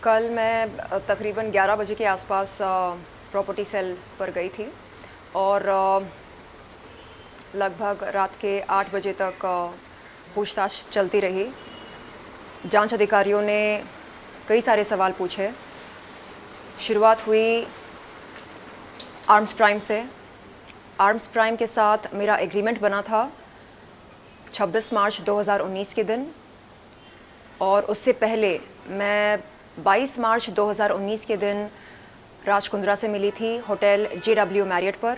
कल मैं तकरीबन 11 बजे के आसपास प्रॉपर्टी सेल पर गई थी और लगभग रात के 8 बजे तक पूछताछ चलती रही। जांच अधिकारियों ने कई सारे सवाल पूछे। शुरुआत हुई आर्म्स प्राइम से। आर्म्स प्राइम के साथ मेरा एग्रीमेंट बना था 26 मार्च 2019 के दिन, और उससे पहले मैं 22 मार्च 2019 के दिन राज कुंद्रा से मिली थी होटल JW मैरियट पर।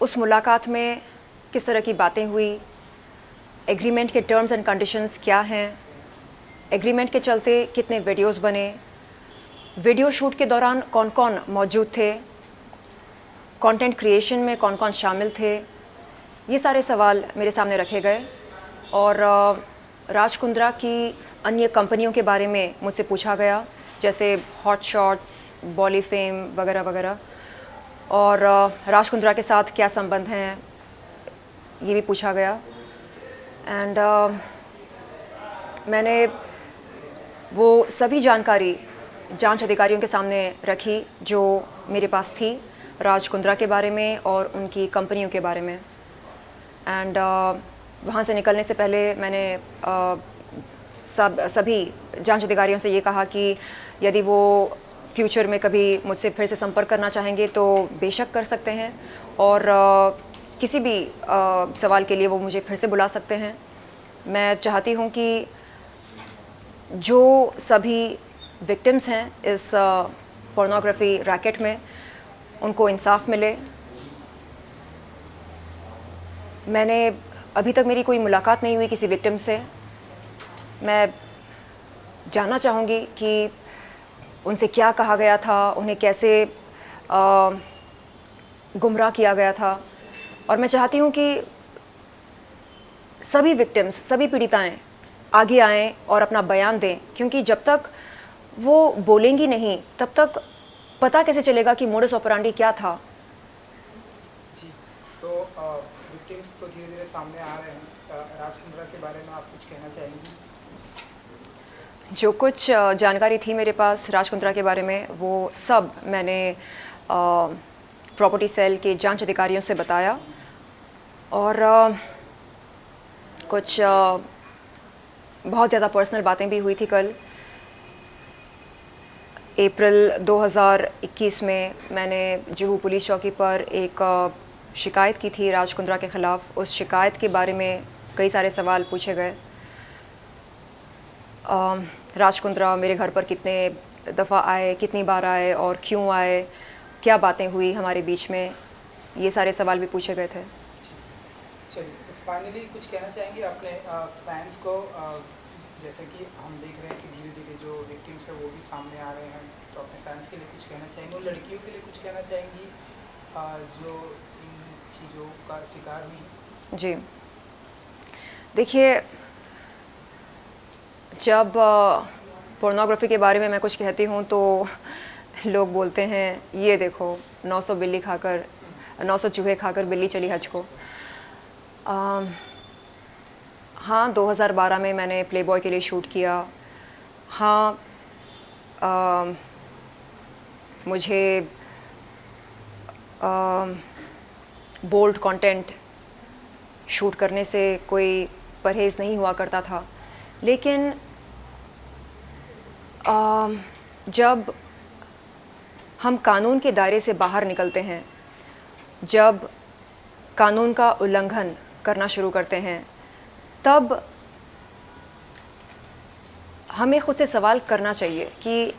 उस मुलाकात में किस तरह की बातें हुई, एग्रीमेंट के टर्म्स एंड कंडीशंस क्या हैं, एग्रीमेंट के चलते कितने वीडियोस बने, वीडियो शूट के दौरान कौन कौन मौजूद थे, कंटेंट क्रिएशन में कौन कौन शामिल थे, ये सारे सवाल मेरे सामने रखे गए। और राज कुंद्रा की अन्य कंपनियों के बारे में मुझसे पूछा गया, जैसे हॉट शॉट्स, बॉली फेम वगैरह वगैरह, और राज कुंद्रा के साथ क्या संबंध हैं ये भी पूछा गया। एंड मैंने वो सभी जानकारी जांच अधिकारियों के सामने रखी जो मेरे पास थी राज कुंद्रा के बारे में और उनकी कंपनियों के बारे में। एंड वहाँ से निकलने से पहले मैंने सभी जांच अधिकारियों से ये कहा कि यदि वो फ्यूचर में कभी मुझसे फिर से संपर्क करना चाहेंगे तो बेशक कर सकते हैं, और किसी भी सवाल के लिए वो मुझे फिर से बुला सकते हैं। मैं चाहती हूँ कि जो सभी विक्टिम्स हैं इस पोर्नोग्राफी रैकेट में, उनको इंसाफ मिले। मैंने अभी तक मेरी कोई मुलाकात नहीं हुई किसी विक्टिम से। मैं जानना चाहूँगी कि उनसे क्या कहा गया था, उन्हें कैसे गुमराह किया गया था। और मैं चाहती हूँ कि सभी विक्टिम्स, सभी पीड़िताएं आगे आएं और अपना बयान दें, क्योंकि जब तक वो बोलेंगी नहीं तब तक पता कैसे चलेगा कि मोडस ऑपरेंडी क्या था। जी, तो विक्टिम्स तो धीरे धीरे सामने आ रहे हैं। राज कुंद्रा के बारे में आप कुछ कहना चाहेंगी? जो कुछ जानकारी थी मेरे पास राज कुंद्रा के बारे में, वो सब मैंने प्रॉपर्टी सेल के जांच अधिकारियों से बताया। और कुछ बहुत ज़्यादा पर्सनल बातें भी हुई थी। कल अप्रैल 2021 में मैंने जुहू पुलिस चौकी पर एक शिकायत की थी राज कुंद्रा के ख़िलाफ़। उस शिकायत के बारे में कई सारे सवाल पूछे गए। राज कुंद्रा मेरे घर पर कितने दफ़ा आए, कितनी बार आए और क्यों आए, क्या बातें हुई हमारे बीच में, ये सारे सवाल भी पूछे गए थे। चलिए, तो फाइनली कुछ कहना चाहेंगे अपने फैंस को? जैसे कि हम देख रहे हैं कि धीरे धीरे जो विक्टिम्स है वो भी सामने आ रहे हैं, तो अपने फैंस के लिए कुछ कहना चाहेंगे और लड़कियों के लिए कुछ कहना चाहेंगी जो इन चीज़ों का शिकार हुई? जी, देखिए, जब पोर्नोग्राफी के बारे में मैं कुछ कहती हूँ तो लोग बोलते हैं ये देखो 900 बिल्ली खाकर 900 चूहे खाकर बिल्ली चली हज को। हाँ, 2012 में मैंने प्लेबॉय के लिए शूट किया। हाँ, मुझे बोल्ड कंटेंट शूट करने से कोई परहेज़ नहीं हुआ करता था, लेकिन जब हम कानून के दायरे से बाहर निकलते हैं, जब कानून का उल्लंघन करना शुरू करते हैं, तब हमें खुद से सवाल करना चाहिए कि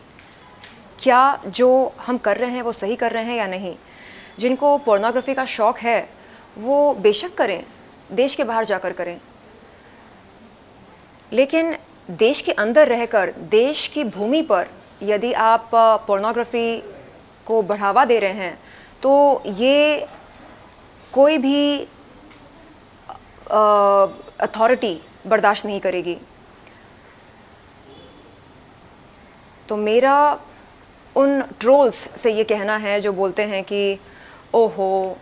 क्या जो हम कर रहे हैं वो सही कर रहे हैं या नहीं। जिनको पोर्नोग्राफी का शौक़ है वो बेशक करें, देश के बाहर जाकर करें, लेकिन देश के अंदर रहकर देश की भूमि पर यदि आप पोर्नोग्राफी को बढ़ावा दे रहे हैं तो ये कोई भी अथॉरिटी बर्दाश्त नहीं करेगी। तो मेरा उन ट्रोल्स से ये कहना है जो बोलते हैं कि ओहो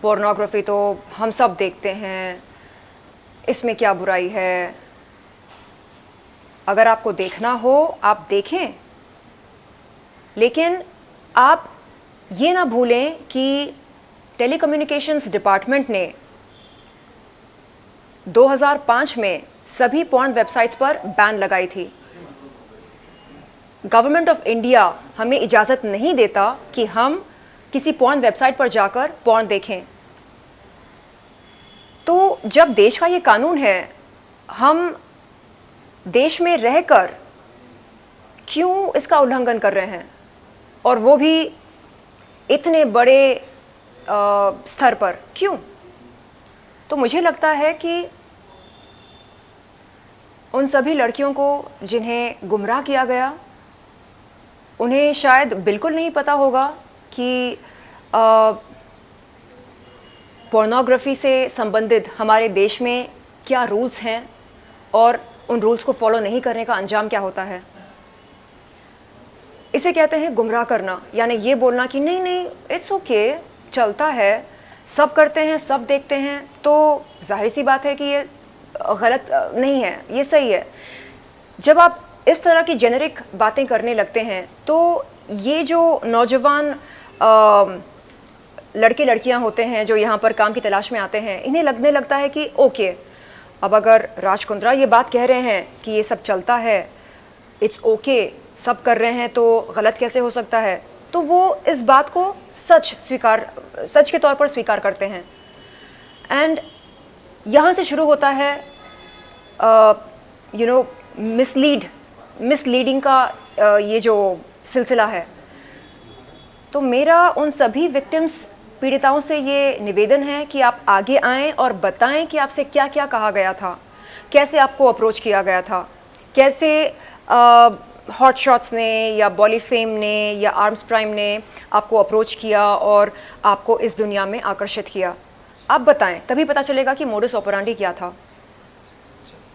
पोर्नोग्राफी तो हम सब देखते हैं, इसमें क्या बुराई है। अगर आपको देखना हो आप देखें, लेकिन आप ये ना भूलें कि टेलीकम्युनिकेशंस डिपार्टमेंट ने 2005 में सभी पॉर्न वेबसाइट्स पर बैन लगाई थी। गवर्नमेंट ऑफ इंडिया हमें इजाज़त नहीं देता कि हम किसी पॉर्न वेबसाइट पर जाकर पॉर्न देखें। तो जब देश का ये कानून है, हम देश में रहकर क्यों इसका उल्लंघन कर रहे हैं, और वो भी इतने बड़े स्तर पर क्यों? तो मुझे लगता है कि उन सभी लड़कियों को जिन्हें गुमराह किया गया, उन्हें शायद बिल्कुल नहीं पता होगा कि पोर्नोग्राफी से संबंधित हमारे देश में क्या रूल्स हैं और उन रूल्स को फॉलो नहीं करने का अंजाम क्या होता है। इसे कहते हैं गुमराह करना, यानी ये बोलना कि नहीं नहीं इट्स ओके, चलता है, सब करते हैं, सब देखते हैं, तो जाहिर सी बात है कि ये गलत नहीं है, ये सही है। जब आप इस तरह की जेनेरिक बातें करने लगते हैं तो ये जो नौजवान लड़के लड़कियां होते हैं जो यहाँ पर काम की तलाश में आते हैं, इन्हें लगने लगता है कि ओके, अब अगर राज कुंद्रा ये बात कह रहे हैं कि ये सब चलता है, इट्स ओके, सब कर रहे हैं, तो गलत कैसे हो सकता है। तो वो इस बात को सच के तौर पर स्वीकार करते हैं। एंड यहाँ से शुरू होता है मिसलीडिंग का ये जो सिलसिला है। तो मेरा उन सभी विक्टिम्स, पीड़िताओं से ये निवेदन है कि आप आगे आएं और बताएं कि आपसे क्या क्या कहा गया था, कैसे आपको अप्रोच किया गया था, कैसे हॉट शॉट्स ने या बॉलीफेम ने या आर्म्स प्राइम ने आपको अप्रोच किया और आपको इस दुनिया में आकर्षित किया। आप बताएं, तभी पता चलेगा कि मोडस ऑपरेंडी क्या था।